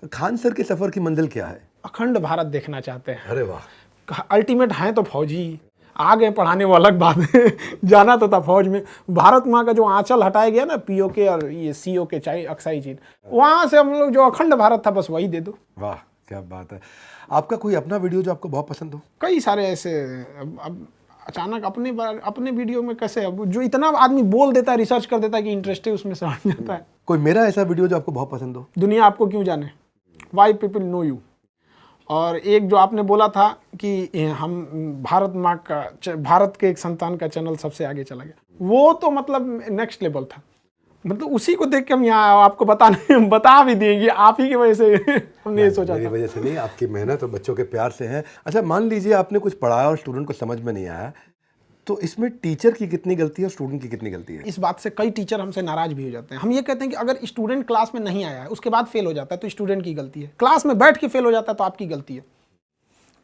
Khan sir के सफर की मंजिल क्या है? अखंड भारत देखना चाहते हैं। अरे वाह। अल्टीमेट हैं तो फौजी, आ गए पढ़ाने वो अलग बात है। जाना तो था फौज में। भारत माँ का जो आंचल हटाया गया ना पीओके और ये सीओके चाहे अक्साई चीन, वहां से हम लोग जो अखंड भारत था बस वही दे दो। वाह क्या बात है। आपका कोई अपना वीडियो जो आपको बहुत पसंद हो? कई सारे ऐसे। अब अचानक अपने वीडियो में कैसे, अब जो इतना आदमी बोल देता है, रिसर्च कर देता है कि इंटरेस्ट है उसमें से हट जाता है। कोई मेरा ऐसा वीडियो जो आपको बहुत पसंद हो? दुनिया आपको क्यों जाने, वाई पीपल नो यू। और एक जो आपने बोला था कि हम भारत के एक संतान का चैनल सबसे आगे चला गया, वो तो मतलब नेक्स्ट लेवल था। मतलब उसी को देख के हम यहाँ आपको बता भी देंगे, आप ही की वजह से हमने ये सोचा मेरी था। वजह से नहीं, आपकी मेहनत और बच्चों के प्यार से है। अच्छा मान लीजिए आपने कुछ पढ़ाया और स्टूडेंट को समझ में नहीं आया, तो इसमें टीचर की कितनी गलती है और स्टूडेंट की कितनी गलती है? इस बात से कई टीचर हमसे नाराज भी हो जाते हैं। हम ये कहते हैं कि अगर स्टूडेंट क्लास में नहीं आया है उसके बाद फेल हो जाता है तो स्टूडेंट की गलती है, क्लास में बैठ के फेल हो जाता है तो आपकी गलती है।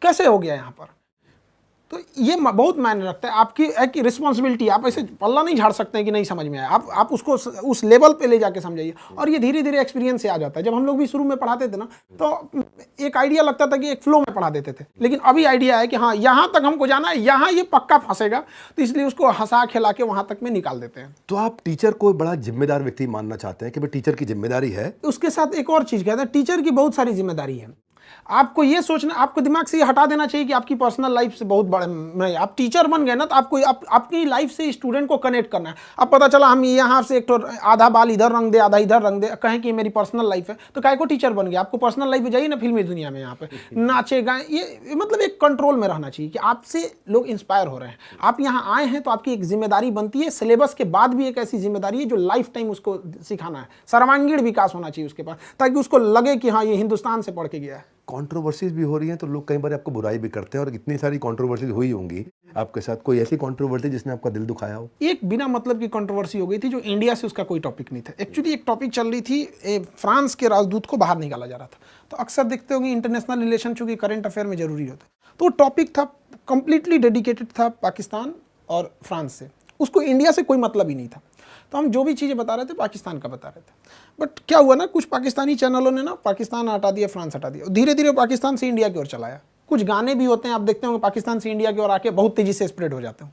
कैसे हो गया यहाँ पर? तो ये बहुत मायने रखता है। आपकी एक रिस्पॉन्सिबिलिटी, आप ऐसे पल्ला नहीं झाड़ सकते हैं कि नहीं समझ में आया। आप उसको उस लेवल पे ले जाके समझाइए। और ये धीरे धीरे एक्सपीरियंस से आ जाता है। जब हम लोग भी शुरू में पढ़ाते थे ना तो एक आइडिया लगता था कि एक फ्लो में पढ़ा देते थे, लेकिन अभी आइडिया है कि हाँ यहाँ तक हमको जाना है, यहाँ ये पक्का फंसेगा, तो इसलिए उसको हंसा खिला के वहाँ तक में निकाल देते हैं। तो आप टीचर को बड़ा जिम्मेदार व्यक्ति मानना चाहते हैं कि भाई टीचर की जिम्मेदारी है? उसके साथ एक और चीज़ कहते हैं, टीचर की बहुत सारी जिम्मेदारी है। आपको ये सोचना, आपको दिमाग से ये हटा देना चाहिए कि आपकी पर्सनल लाइफ से बहुत बड़े नहीं। आप टीचर बन गए ना तो आपको आपकी लाइफ से स्टूडेंट को कनेक्ट करना है। अब पता चला हम यहाँ से एक तो आधा बाल इधर रंग दे आधा इधर रंग दे, कहें कि मेरी पर्सनल लाइफ है, तो काहे को टीचर बन गया? आपको पर्सनल लाइफ में जाइए ना, फिल्मी दुनिया में यहाँ पे नाचे गाएं, ये मतलब एक कंट्रोल में रहना चाहिए कि आपसे लोग इंस्पायर हो रहे हैं। आप यहाँ आए हैं तो आपकी एक जिम्मेदारी बनती है। सिलेबस के बाद भी एक ऐसी जिम्मेदारी है जो लाइफ टाइम उसको सिखाना है। सर्वांगीण विकास होना चाहिए उसके पास, ताकि उसको लगे कि हाँ ये हिंदुस्तान से पढ़ के गया है। कंट्रोवर्सीज भी हो रही हैं तो लोग कई बार आपको बुराई भी करते हैं, और इतनी सारी कंट्रोवर्सीज हुई होंगी आपके साथ। कोई ऐसी कंट्रोवर्सी जिसने आपका दिल दुखाया हो? एक बिना मतलब की कंट्रोवर्सी हो गई थी जो इंडिया से उसका कोई टॉपिक नहीं था। एक्चुअली एक टॉपिक चल रही थी, फ्रांस के राजदूत को बाहर निकाला जा रहा था। तो अक्सर देखते होंगे इंटरनेशनल रिलेशन चूंकि करंट अफेयर में जरूरी होता है, तो टॉपिक था कंप्लीटली डेडिकेटेड था पाकिस्तान और फ्रांस से। उसको इंडिया से कोई मतलब ही नहीं था। तो हम जो भी चीज़ें बता रहे थे पाकिस्तान का बता रहे थे। बट क्या हुआ ना, कुछ पाकिस्तानी चैनलों ने ना पाकिस्तान हटा दिया, फ्रांस हटा दिया, धीरे धीरे पाकिस्तान से इंडिया की ओर चलाया। कुछ गाने भी होते हैं आप देखते होंगे पाकिस्तान से इंडिया की ओर आके बहुत तेज़ी से स्प्रेड हो जाते हैं,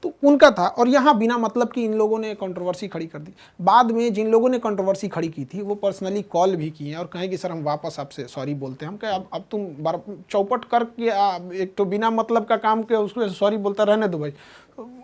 तो उनका था। और यहाँ बिना मतलब कि इन लोगों ने कंट्रोवर्सी खड़ी कर दी। बाद में जिन लोगों ने कंट्रोवर्सी खड़ी की थी वो पर्सनली कॉल भी किए और कहें कि सर हम वापस आपसे सॉरी बोलते हैं। हम कहे अब तुम चौपट करके एक तो बिना मतलब का काम के उसको सॉरी बोलता रहने दो भाई,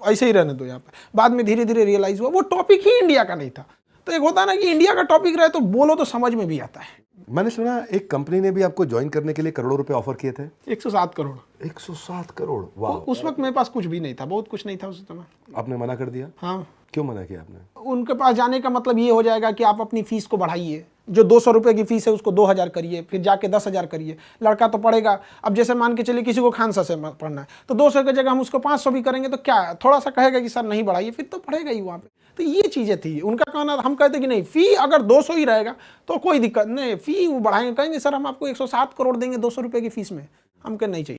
ऐसे ही रहने दो यहाँ पे। बाद में धीरे धीरे रियलाइज हुआ वो टॉपिक ही इंडिया का नहीं था। तो एक होता है ना कि इंडिया का टॉपिक रहे तो बोलो तो समझ में भी आता है। मैंने सुना एक कंपनी ने भी आपको ज्वाइन करने के लिए करोड़ों रुपए ऑफर किए थे। 107 करोड़। 107 करोड़, वाह। उस वक्त मेरे पास कुछ भी नहीं था, बहुत कुछ नहीं था उस समय। आपने मना कर दिया? हाँ। क्यों मना किया आपने? उनके पास जाने का मतलब ये हो जाएगा कि आप अपनी फीस को बढ़ाइए, जो 200 रुपये की फीस है उसको 2000 करिए, फिर जाके 10,000 करिए। लड़का तो पढ़ेगा। अब जैसे मान के चलिए किसी को खानसा से पढ़ना है तो 200 की जगह हम उसको 500 भी करेंगे तो क्या थोड़ा सा कहेगा कि सर नहीं बढ़ाइए, फिर तो पढ़ेगा ही वहाँ पे। तो ये चीज़ें थी उनका कहना। हम कहते कि नहीं, फ़ी अगर 200 ही रहेगा तो कोई दिक्कत नहीं, फ़ी वो बढ़ाएंगे। कहेंगे सर हम आपको 107 करोड़ देंगे 200 रुपये की फीस में। हम कहें नहीं चाहिए।